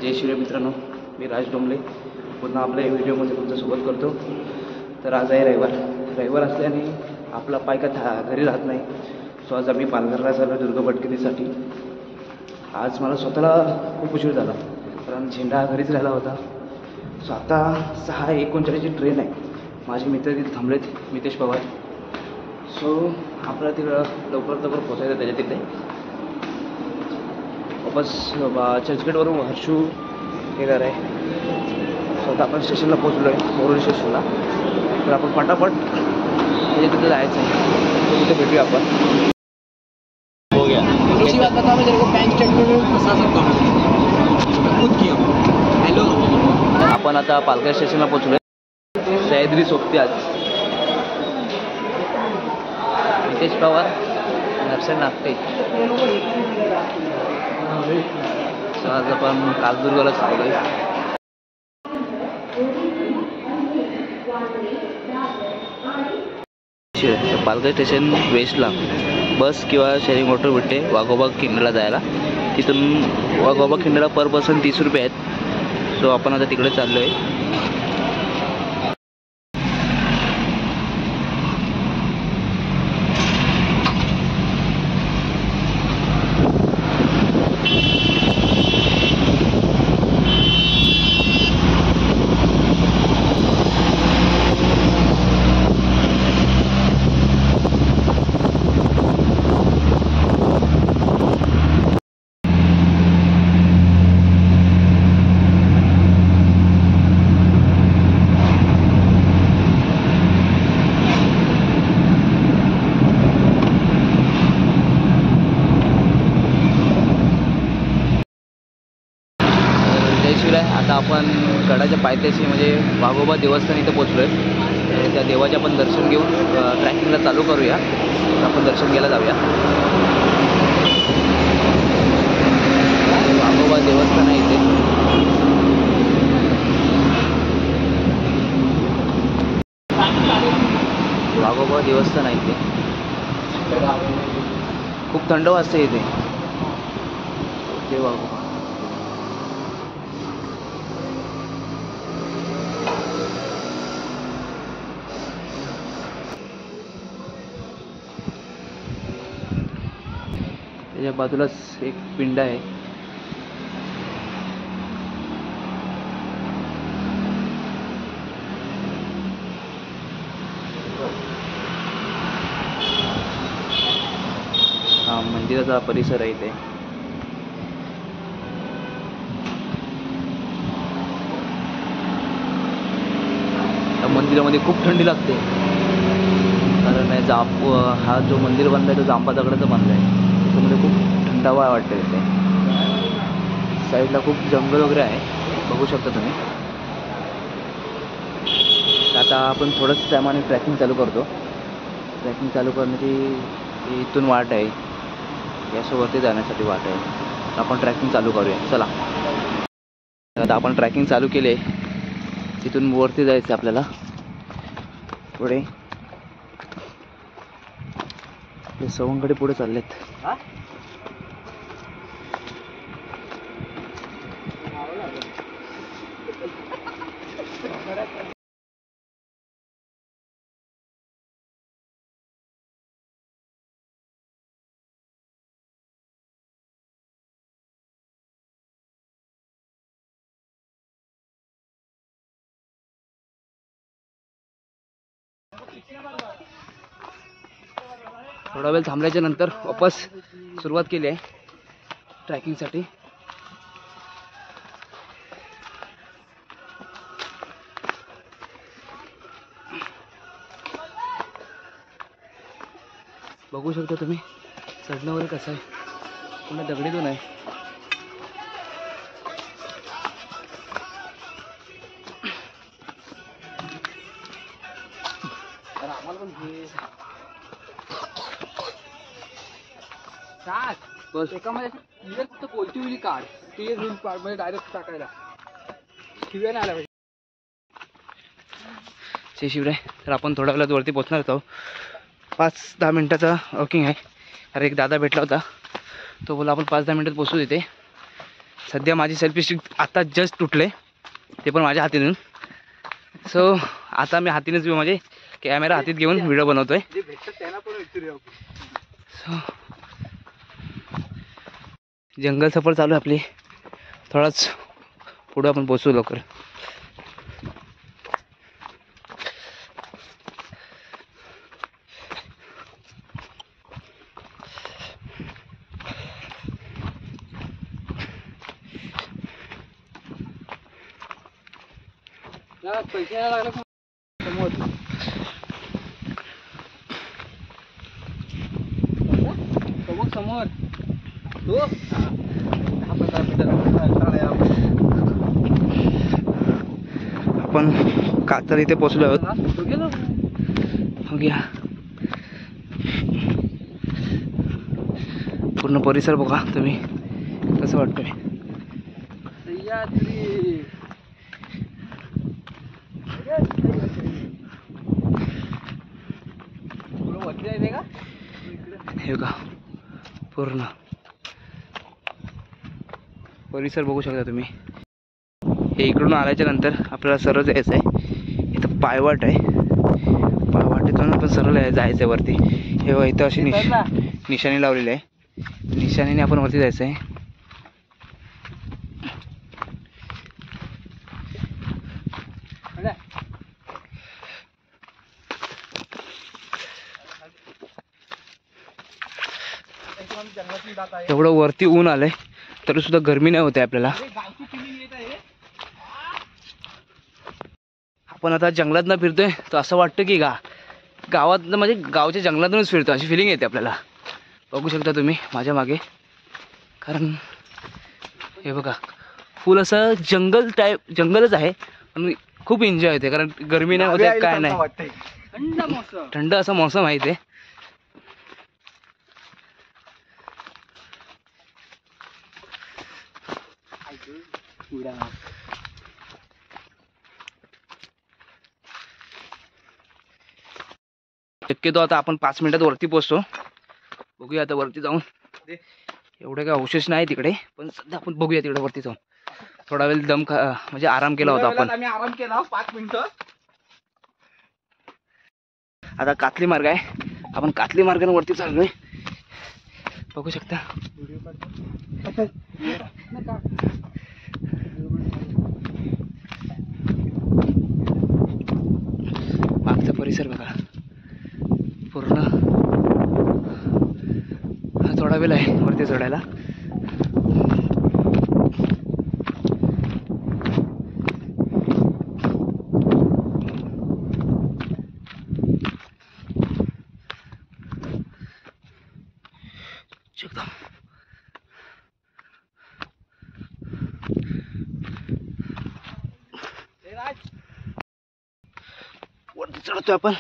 जय शिवराय मित्रांनो, मी राज डोंबले पुन्हा आपल्या व्हिडिओमध्ये तुमच्यासोबत करतो। तर आज आहे रविवार असल्याने आपला पाय का घरी राहत नाही। सो आज आम्ही पालघरला चाललो दुर्गा भटकंतीसाठी। आज मला स्वतःला खूप उशीर झाला कारण झेंडा घरीच राहिला होता। सो आता 6:39ची ट्रेन आहे। माझे मित्र तिथे थांबलेत, मितेश पवार। सो आपल्याला तिकडं लवकर पोचायचं त्याच्या तिथे। वापस चर्चगेटवरून हर्षू येणार आहे। स्वतः आपण स्टेशनला पोहोचलो आहे, बोरोली स्टेशनला। तर आपण पटापट त्याच्या तिथे जायचं आहे, तिथे भेटूया आपण। हो गया इसी बात बता, मैं तेरे को बैंक स्टेटमेंट फंसा सकता हूँ खुद किया। हेलो, आपण आता पालघर स्टेशनला पोहोचलो आहे। सह्याद्री सोबती आज मितेश पवार, नरसर नागटे। आज आपण कालदुर्गला चाललो आहे। पालघर स्टेशन वेस्टला बस किंवा शेअरिंग ऑटो भेटते वाघोबा खिंडला जायला। तिथून वाघोबा खिंडला पर पर्सन 30 रुपये आहेत। सो आपण आता तिकडे चाललो आहे। आता आपण गडाच्या पायथ्याशी म्हणजे वाघोबा देवस्थान इथं पोचलो आहे। त्या देवाचे आपण दर्शन घेऊन ट्रॅकिंगला चालू करूया। आपण दर्शन घ्यायला जाऊया। वाघोबा देवस्थान आहे इथे। वाघोबा देवस्थान आहे इथे। खूप थंड वाजते इथे। वाघोबा त्याच्या बाजूलाच एक पिंड आहे। हा मंदिराचा परिसर आहे इथे। या मंदिरामध्ये खूप थंडी लागते कारण हा जो मंदिर बांधलाय तो जांबा दगडाचा बांधलाय। त्याच्यामध्ये खूप थंडावा वाटते तिथे। साईडला खूप जंगल वगैरे आहे, बघू शकता तुम्ही। आता आपण थोडंच त्यामाने ट्रॅकिंग चालू करतो। ट्रॅकिंग चालू करण्याची इथून वाट आहे, यासोबतही जाण्यासाठी वाट आहे। आपण ट्रॅकिंग चालू करूया, चला। आता आपण ट्रॅकिंग चालू केले, तिथून वरती जायचं आपल्याला। पुढे सवंगडे पुढे चाललेत। थोडा वेळ थांबल्याच्या नंतर वापस सुरुवात केली आहे ट्रॅकिंगसाठी। बघू शकता तुम्ही चढणं वगैरे कसं आहे, पुन्हा दगडीतून आहे। बस एकामध्ये फक्त कोलती उली काढ, ते रूम काढ म्हणजे डायरेक्ट टाकायला शिव्या नाही आला पाहिजे। जय शिवराय। तर आपण थोड्या वेळात वरती पोहोचणार आहोत। 5-10 मिनिटाचा वॉकिंग आहे। अरे एक दादा भेटला होता, तो बोला आपण 5-10 मिनिटात पोहोचू तिथे। सध्या माझी सेल्फी स्टिक आता जस्ट तुटले, ते पण माझ्या हातीतून. सो आता मी हातीनेच म्हणजे कॅमेरा हातीत घेऊन व्हिडिओ बनवतोय. सो जंगल सफर चालू आहे आपली. थोडाच पुढे आपण पोहोचू लवकर. पैसे यायला लागले समोर. समोर तो आपण कातर इथे पोहोचलो आहोत. बघूया पूर्ण परिसर बघा तुम्ही कसं वाटतंय. सह्याद्री हे का पूर्ण परिसर बघू शकता तुम्ही. हे इकडून आल्याच्या नंतर आपल्याला सरळ जायचं आहे. इथं पायवाट आहे, पायवाटेतून आपण सरळ जायचं आहे वरती. हे बघा इथं अशी निशाणी लावलेली आहे. निशाणीने आपण वरती जायचं आहे. एवढं वरती ऊन आलंय तरी सुद्धा गरमी नाही होते आपल्याला. आपण आता जंगलातनं फिरतोय तर असं वाटतं की गावातनं म्हणजे गावच्या जंगलातूनच फिरतो अशी फिलिंग येते आपल्याला. बघू शकता तुम्ही माझ्या मागे. कारण हे बघा फुल असं जंगल टाईप जंगलच आहे पण खूप एन्जॉय होते. कारण गरमी नाही होते काय नाही, थंड असा मौसम आहे ते. शक्यतो आता आपण 5 मिनिटात वरती पोहोचतो. बघूया आता वरती जाऊन. एवढे काय अवशेष नाही तिकडे पण सध्या आपण बघूया तिकडे वरती जाऊन. थोडा वेळ म्हणजे आराम केला होता आपण. आम्ही आराम केला 5 मिनिटं. आता कातली मार्ग आहे, आपण कातली मार्गाने वरती चाललोय. बघू शकता मागचा परिसर बघा पूर्ण. थोडा वेळ आहे वरती चढायला. वरती चढतोय आपण.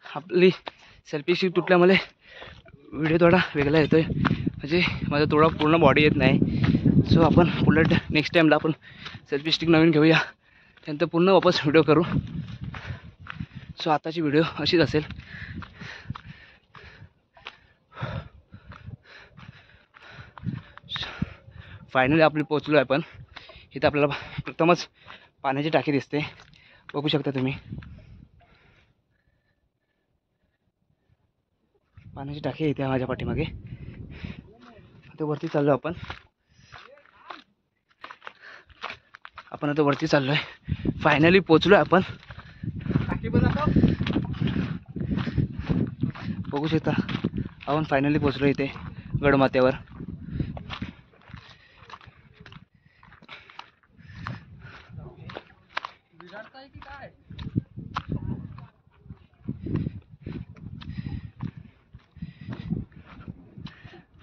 आपली सेल्फी स्टिक तुटल्यामुळे व्हिडिओ थोडा वेगळा येतोय. म्हणजे माझा थोडा पूर्ण बॉडी येत नाही. सो आपण उलट नेक्स्ट टाईमला आपण सेल्फी स्टिक नवीन घेऊया, त्यानंतर पूर्ण वापस व्हिडिओ करू. सो आताची व्हिडिओ अशीच असेल. फायनली आपली पोचलो आहे आपण. इथं आपल्याला प्रथमच पाण्याची टाकी दिसते, बघू शकता तुम्ही. पाण्याची टाकी इथे माझ्या पाठीमागे. आता वरती चाललो आपण. आता वरती चाललोय. फायनली पोचलोय आपण. बघू शकता आपण फायनली पोचलो इथे गडमाथ्यावर.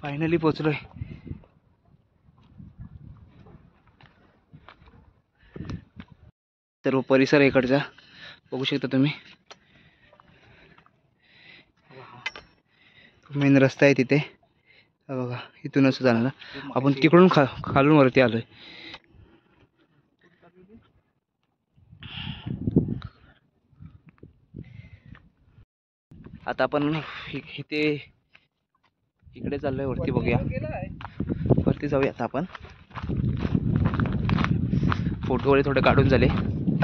फायनली पोचलोय. सर्व परिसर इकडचा बघू शकता तुम्ही. मेन रस्ता आहे तिथे बघा, इथून असं जाणार. आपण तिकडून खालून वरती आलोय. आता आपण इथे इकडे चाललोय वरती, बघूया वरती जाऊया आता आपण. फोटो वगैरे थोडे काढून झाले,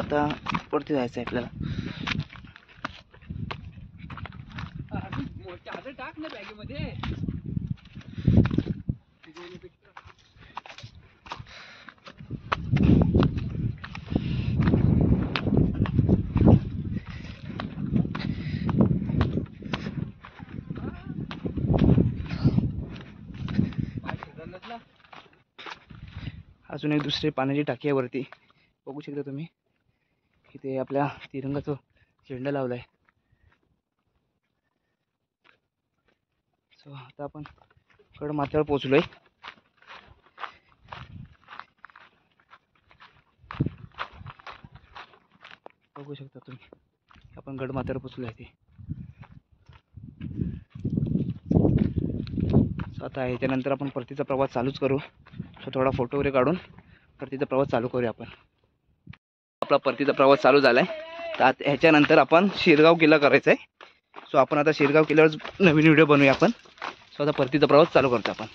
आता वरती जायचं आहे आपल्याला. टाक ना बॅगेमध्ये. अजून एक दुसरी पाण्याची टाकी आहे वरती, बघू शकता तुम्ही. इथे आपल्या तिरंगाचा झेंडा लावलाय. सो आता आपण गडमाथ्यावर पोहोचलोय. बघू शकता तुम्ही, आपण गडमाथ्यावर पोहोचलो आहे. सो आता याच्यानंतर आपण परतीचा प्रवास चालूच करू. सो थोडा फोटो वगैरे काढून परतीचा प्रवास चालू करूया आपण. आपला परतीचा प्रवास चालू झालाय. तर ह्याच्यानंतर आपण शिरगाव किल्ला करायचा आहे. सो आपण आता शिरगाव किल्ल्यावर नवीन व्हिडिओ बनवूया आपण. सो आता परतीचा प्रवास चालू करतो आपण.